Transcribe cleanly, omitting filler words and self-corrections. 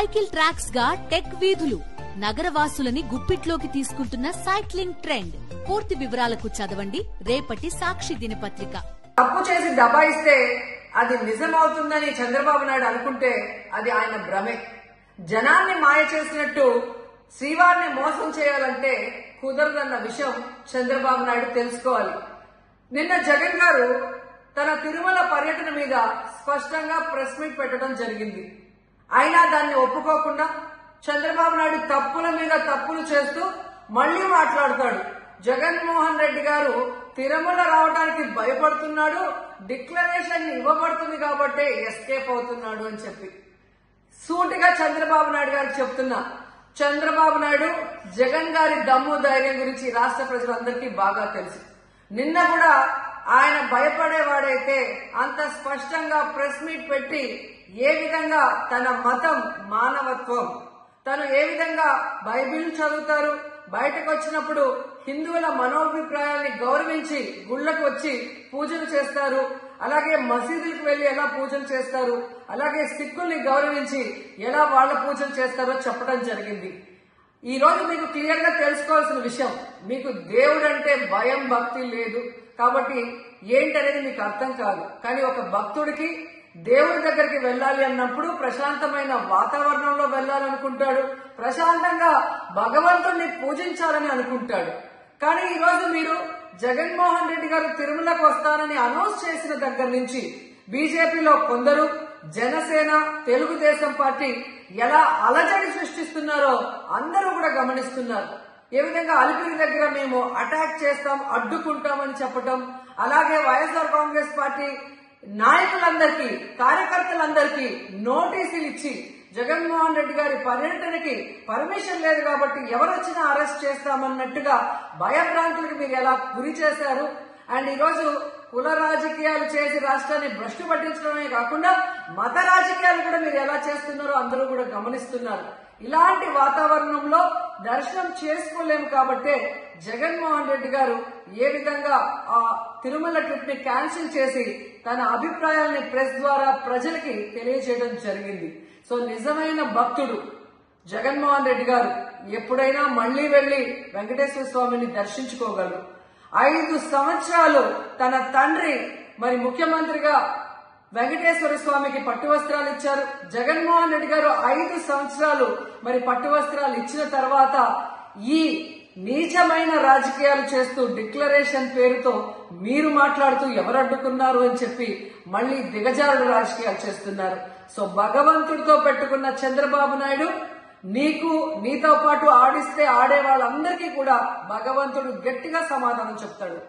Cycle tracks గా tech వీధులు నగరవాసులని గుప్పిట్లోకి తీసుకుంటున్న సైక్లింగ్ ట్రెండ్. పూర్తి వివరాలకు చదవండి రేపటి సాక్షి దినపత్రిక. తప్పు చేసి దబాయిస్తే అది నిజమవుతుందని చంద్రబాబు నాయుడు అనుకుంటే అది ఆయన భ్రమే. జనాన్ని మాయ చేసినట్టు శ్రీవారిని మోసం చేయాలంటే కుదరదన్న విషయం చంద్రబాబు నాయుడు తెలుసుకోవాలి. నిన్న జగన్ గారు తన తిరుమల పర్యటన మీద స్పష్టంగా ప్రెస్ మీట్ పెట్టడం జరిగింది. అయినా దాన్ని ఒప్పుకోకుండా చంద్రబాబు నాయుడు తప్పుల మీద తప్పులు చేస్తూ మళ్లీ మాట్లాడతాడు. జగన్మోహన్ రెడ్డి గారు తిరుమల రావడానికి భయపడుతున్నాడు, డిక్లరేషన్ ఇవ్వబడుతుంది కాబట్టి ఎస్కేప్ అవుతున్నాడు అని చెప్పి సూటిగా చంద్రబాబు నాయుడు గారికి చెప్తున్నా. చంద్రబాబు నాయుడు జగన్ గారి దమ్ము ధైర్యం గురించి రాష్ట్ర ప్రజలందరికీ బాగా తెలుసు. నిన్న కూడా ఆయన భయపడేవాడైతే అంత స్పష్టంగా ప్రెస్ మీట్ పెట్టి ఏ విధంగా తన మతం మానవత్వం, తను ఏ విధంగా బైబిల్ చదువుతారు, బయటకు వచ్చినప్పుడు హిందువుల మనోభిప్రాయాల్ని గౌరవించి గుళ్లకు వచ్చి పూజలు చేస్తారు, అలాగే మసీదులకు వెళ్లి ఎలా పూజలు చేస్తారు, అలాగే సిక్కుల్ని గౌరవించి ఎలా వాళ్ల పూజలు చేస్తారో చెప్పడం జరిగింది. ఈ రోజు మీకు క్లియర్ గా తెలుసుకోవాల్సిన విషయం, మీకు దేవుడు అంటే భయం భక్తి లేదు కాబట్టి ఏంటనేది మీకు అర్థం కాదు. కానీ ఒక భక్తుడికి దేవుడి దగ్గరికి వెళ్ళాలి అన్నప్పుడు ప్రశాంతమైన వాతావరణంలో వెళ్ళాలనుకుంటాడు, ప్రశాంతంగా భగవంతుణ్ణి పూజించాలని అనుకుంటాడు. కానీ ఈ రోజు మీరు జగన్మోహన్ రెడ్డి గారు తిరుమలకు వస్తారని అనౌన్స్ చేసిన దగ్గర నుంచి బీజేపీలో కొందరు, జనసేన, తెలుగుదేశం పార్టీ ఎలా అలజడి సృష్టిస్తున్నారో అందరూ కూడా గమనిస్తున్నారు. ఏ విధంగా అలిపిరి దగ్గర మేము అటాక్ చేస్తాం, అడ్డుకుంటామని చెప్పటం, అలాగే వైఎస్ఆర్ కాంగ్రెస్ పార్టీ నాయకులందరికీ, కార్యకర్తలందరికీ నోటీసులు ఇచ్చి జగన్మోహన్ రెడ్డి గారి పర్యటనకి పర్మిషన్ లేదు కాబట్టి ఎవరొచ్చినా అరెస్ట్ చేస్తామన్నట్టుగా భయభ్రాంతులకు మీరు ఎలా గురి చేశారు. అండ్ ఈరోజు కుల రాజకీయాలు చేసి రాష్ట్రాన్ని భ్రష్టు పట్టించడమే కాకుండా మత రాజకీయాలు కూడా మీరు ఎలా చేస్తున్నారో అందరూ కూడా గమనిస్తున్నారు. ఇలాంటి వాతావరణంలో దర్శనం చేసుకోలేము కాబట్టే జగన్మోహన్ రెడ్డి గారు ఏ విధంగా ఆ తిరుమల ట్రిప్ ని క్యాన్సిల్ చేసి తన అభిప్రాయాల్ని ప్రెస్ ద్వారా ప్రజలకి తెలియజేయడం జరిగింది. సో నిజమైన భక్తుడు జగన్మోహన్ రెడ్డి గారు ఎప్పుడైనా మళ్లీ వెళ్లి వెంకటేశ్వర స్వామిని దర్శించుకోగలరు. 5 సంవత్సరాలు తన తండ్రి మరి ముఖ్యమంత్రిగా వెంకటేశ్వర స్వామికి పట్టు వస్త్రాలు ఇచ్చారు. జగన్మోహన్ రెడ్డి గారు 5 సంవత్సరాలు మరి పట్టు వస్త్రాలు ఇచ్చిన తర్వాత ఈ నీచమైన రాజకీయాలు చేస్తూ డిక్లరేషన్ పేరుతో మీరు మాట్లాడుతూ ఎవరు అడ్డుకున్నారు అని చెప్పి మళ్లీ దిగజారుడు రాజకీయాలు చేస్తున్నారు. సో భగవంతుడితో పెట్టుకున్న చంద్రబాబు నాయుడు నీతో పాటు ఆడిస్తే ఆడే వాళ్ళందరికీ కూడా భగవంతుడు గట్టిగా సమాధానం చెప్తాడు.